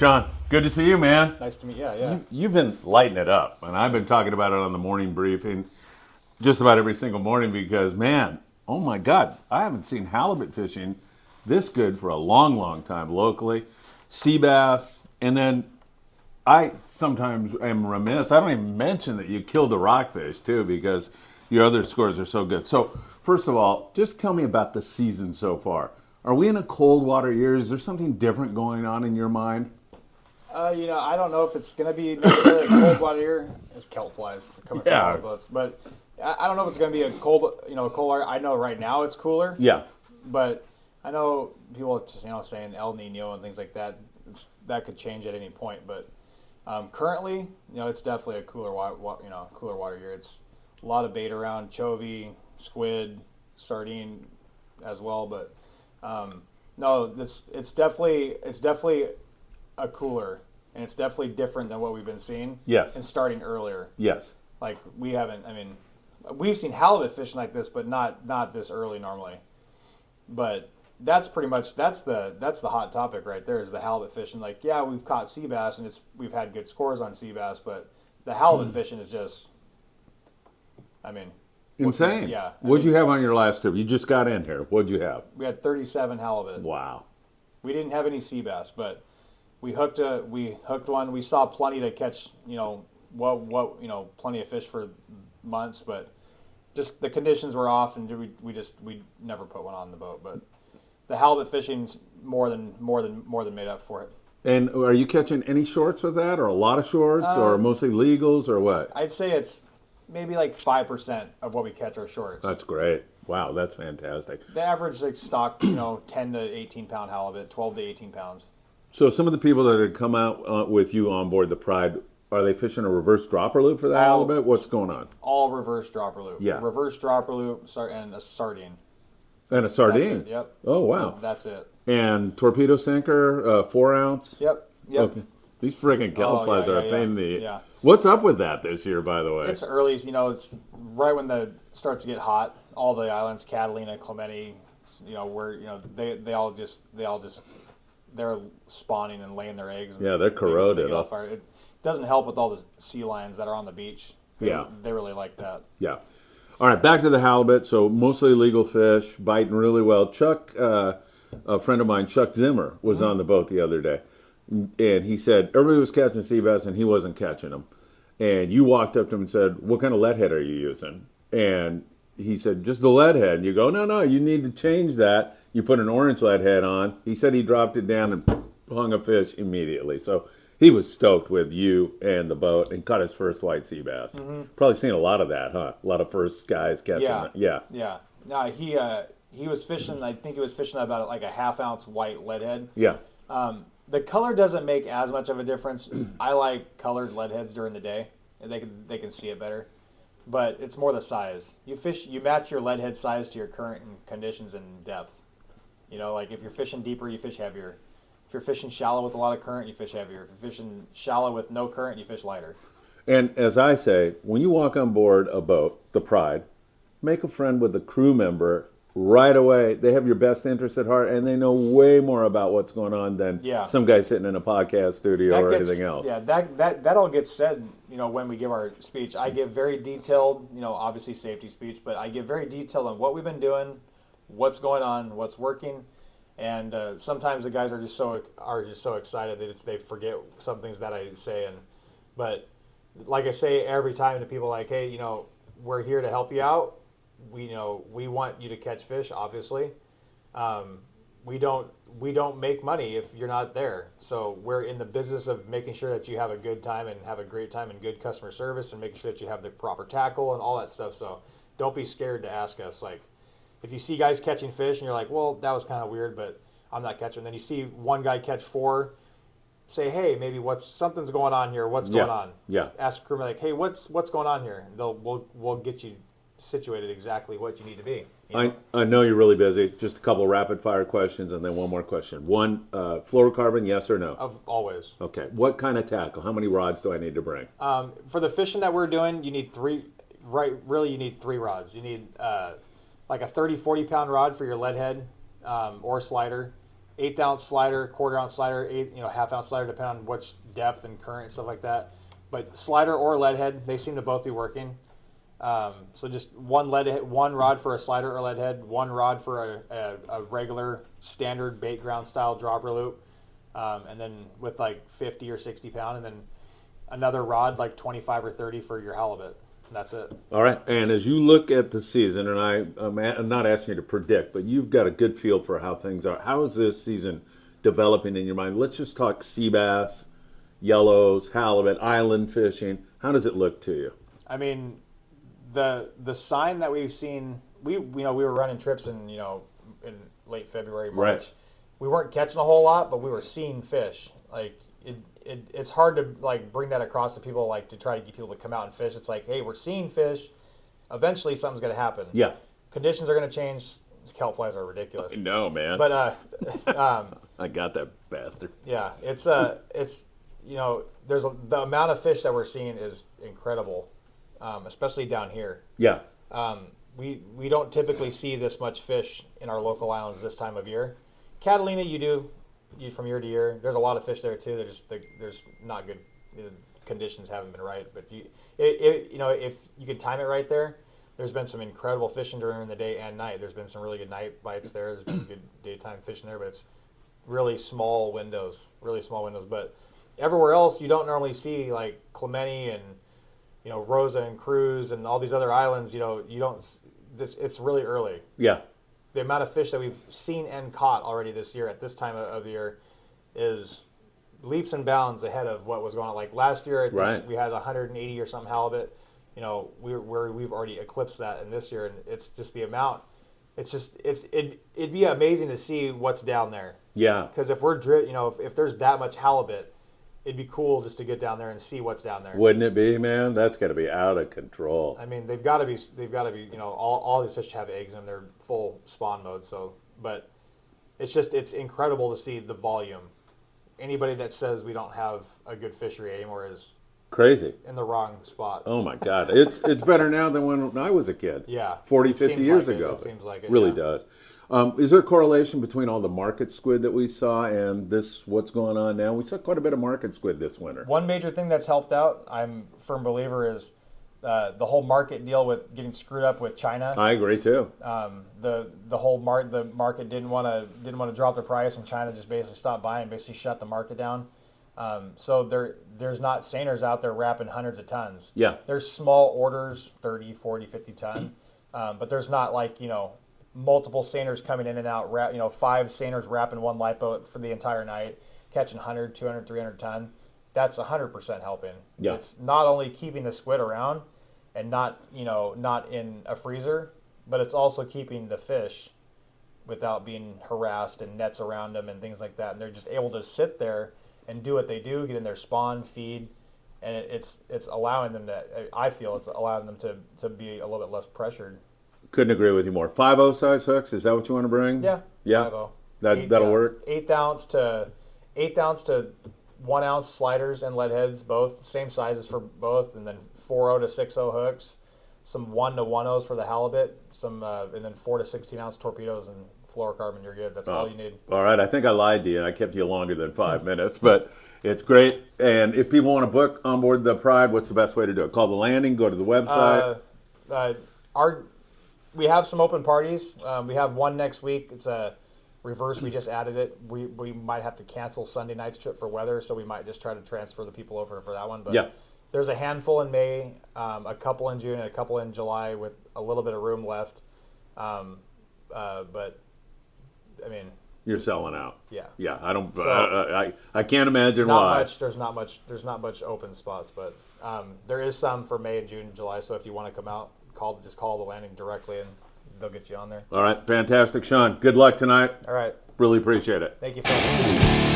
Shon, good to see you, man. Nice to meet you. Yeah. You've been lighting it up, and I've been talking about it on the morning briefing just about every single morning because, man, oh my God, I haven't seen halibut fishing this good for a long, long time locally. Seabass, and then I sometimes am remiss. I don't even mention that you killed a rockfish, too, because your other scores are so good. So, first of all, just tell me about the season so far. Are we in a cold water year? Is there something different going on in your mind? I don't know if it's going to be necessarily a cold water year. There's kelp flies coming from all boats, but I don't know if it's going to be a cold water. I know right now it's cooler. Yeah. But I know people, saying El Nino and things like that. That could change at any point. But currently, it's definitely a cooler water year. It's a lot of bait around, chovy, squid, sardine, as well. But no, it's definitely a cooler, and it's definitely different than what we've been seeing. Yes. And starting earlier. Yes. Like we haven't. I mean, we've seen halibut fishing like this, but not this early normally. But that's pretty much that's the hot topic right there is the halibut fishing. Like, yeah, we've caught sea bass and we've had good scores on sea bass, but the halibut fishing is just, I mean, insane. Yeah. What'd you have on your last trip? You just got in here. What'd you have? We had 37 halibut. Wow. We didn't have any sea bass, but we hooked one. We saw plenty to catch, plenty of fish for months, but just the conditions were off, and we never put one on the boat. But the halibut fishing's more than made up for it. And are you catching any shorts with that, or a lot of shorts, or mostly legals, or what? I'd say it's maybe like 5% of what we catch are shorts. That's great. Wow, that's fantastic. The average stock, 10 to 18 pound halibut, 12 to 18 pounds. So some of the people that had come out with you on board the Pride, are they fishing a reverse dropper loop for the halibut? What's going on? All reverse dropper loop. Yeah. Reverse dropper loop, and a sardine. And a sardine? That's it, yep. Oh, wow. That's it. And torpedo sinker, 4 ounce? Yep. Okay. These freaking kelp flies are a pain in the... Yeah. What's up with that this year, by the way? It's early, it's right when the starts to get hot. All the islands, Catalina, Clemente, they're spawning and laying their eggs. Yeah, they're corroded. They get fire. It doesn't help with all the sea lions that are on the beach. They really like that. Yeah. All right, back to the halibut. So mostly legal fish, biting really well. Chuck, a friend of mine, Chuck Zimmer, was on the boat the other day. And he said everybody was catching sea bass and he wasn't catching them. And you walked up to him and said, "What kind of lead head are you using?" And he said, "Just the lead head." And you go, no, you need to change that. You put an orange lead head on. He said he dropped it down and hung a fish immediately. So he was stoked with you and the boat and caught his first white sea bass. Mm-hmm. Probably seen a lot of that, huh? A lot of first guys catching that. Yeah. Yeah. No, he was fishing, I think he was fishing about like a half-ounce white lead head. Yeah. The color doesn't make as much of a difference. I like colored lead heads during the day, and they can see it better. But it's more the size. You match your lead head size to your current conditions and depth. Like if you're fishing deeper, you fish heavier. If you're fishing shallow with a lot of current, you fish heavier. If you're fishing shallow with no current, you fish lighter. And as I say, when you walk on board a boat, the Pride, make a friend with the crew member right away. They have your best interest at heart, and they know way more about what's going on than some guy sitting in a podcast studio or anything else. Yeah, that all gets said, when we give our speech. I give very detailed, obviously safety speech, but I give very detailed on what we've been doing, what's going on, what's working, and sometimes the guys are just so excited that they forget some things that I say. But like I say every time to people, like, hey, we're here to help you out. We want you to catch fish, obviously. We don't make money if you're not there. So we're in the business of making sure that you have a good time and have a great time and good customer service and making sure that you have the proper tackle and all that stuff. So don't be scared to ask us. Like, if you see guys catching fish and you're like, well, that was kind of weird, but I'm not catching. Then you see one guy catch 4, say, hey, maybe something's going on here. What's going on? Yeah. Ask a crewman, like, hey, what's going on here? And we'll get you situated exactly what you need to be. I know you're really busy. Just a couple rapid fire questions and then one more question. One, fluorocarbon, yes or no? Always. Okay. What kind of tackle? How many rods do I need to bring? For the fishing that we're doing, you need 3. Right, really, you need 3 rods. You need like a 30, 40 pound rod for your lead head or slider. 1/8 ounce slider, 1/4 ounce slider, half ounce slider, depending on which depth and current and stuff like that. But slider or lead head, they seem to both be working. So just one rod for a slider or lead head, one rod for a regular standard bait ground style dropper loop, and then with like 50 or 60 pound, and then another rod like 25 or 30 for your halibut. And that's it. All right. And as you look at the season, and I'm not asking you to predict, but you've got a good feel for how things are. How is this season developing in your mind? Let's just talk sea bass, yellows, halibut, island fishing. How does it look to you? I mean, the sign that we've seen, we were running trips in late February, March. Right. We weren't catching a whole lot, but we were seeing fish. Like it's hard to like bring that across to people, like to try to get people to come out and fish. It's like, hey, we're seeing fish. Eventually, something's going to happen. Yeah. Conditions are going to change. These kelp flies are ridiculous. No, man. But I got that bastard. yeah, it's there's the amount of fish that we're seeing is incredible, especially down here. Yeah. We don't typically see this much fish in our local islands this time of year. Catalina, you do from year to year. There's a lot of fish there too. There's not good conditions haven't been right, but if you could time it right there, there's been some incredible fishing during the day and night. There's been some really good night bites there. There's been good daytime fishing there, but it's really small windows. But everywhere else, you don't normally see like Clemente and Rosa and Cruz and all these other islands. You don't. It's really early. Yeah. The amount of fish that we've seen and caught already this year at this time of the year is leaps and bounds ahead of what was going on. Like last year, I think we had 180 or something halibut. We've already eclipsed that in this year, and it's just the amount. It'd be amazing to see what's down there. Yeah. Because if if there's that much halibut, it'd be cool just to get down there and see what's down there. Wouldn't it be, man? That's got to be out of control. I mean, they've got to be. All these fish have eggs in their full spawn mode. So, but it's incredible to see the volume. Anybody that says we don't have a good fishery anymore is crazy. In the wrong spot. Oh my God. It's better now than when I was a kid. Yeah. 40, 50 years ago. It seems like it. Really does. Is there a correlation between all the market squid that we saw and what's going on now? We saw quite a bit of market squid this winter. One major thing that's helped out, I'm a firm believer, is the whole market deal with getting screwed up with China. I agree too. The market didn't want to drop the price, and China just basically stopped buying, basically shut the market down. So there's not seiners out there wrapping hundreds of tons. Yeah. There's small orders, 30, 40, 50 ton, but there's not like multiple seiners coming in and out. 5 seiners wrapping one light boat for the entire night, catching 100, 200, 300 ton. That's 100% helping. Yeah. It's not only keeping the squid around and not in a freezer, but it's also keeping the fish without being harassed and nets around them and things like that. And they're just able to sit there and do what they do, get in their spawn, feed, and it's allowing them to. I feel it's allowing them to be a little bit less pressured. Couldn't agree with you more. 5/0 size hooks, is that what you want to bring? Yeah. Yeah. 5/0. That'll work. 1/8 ounce to 1 ounce sliders and lead heads, both same sizes for both, and then 4/0 to 6/0 hooks, some 1 to 1/0s for the halibut, some and then 4 to 16 ounce torpedoes and fluorocarbon. You're good. That's all you need. All right. I think I lied to you and I kept you longer than 5 minutes, but it's great. And if people want to book on board the Pride, what's the best way to do it? Call the landing, go to the website. We have some open parties. We have one next week. It's a reverse. We just added it. We might have to cancel Sunday night's trip for weather, so we might just try to transfer the people over for that one. But yeah. There's a handful in May, a couple in June, and a couple in July with a little bit of room left. But I mean, you're selling out. Yeah. Yeah. I don't. So, I can't imagine why. There's not much open spots, but there is some for May and June and July. So if you want to come out, just call the landing directly, and they'll get you on there. All right. Fantastic, Shon. Good luck tonight. All right. Really appreciate it. Thank you, Phil.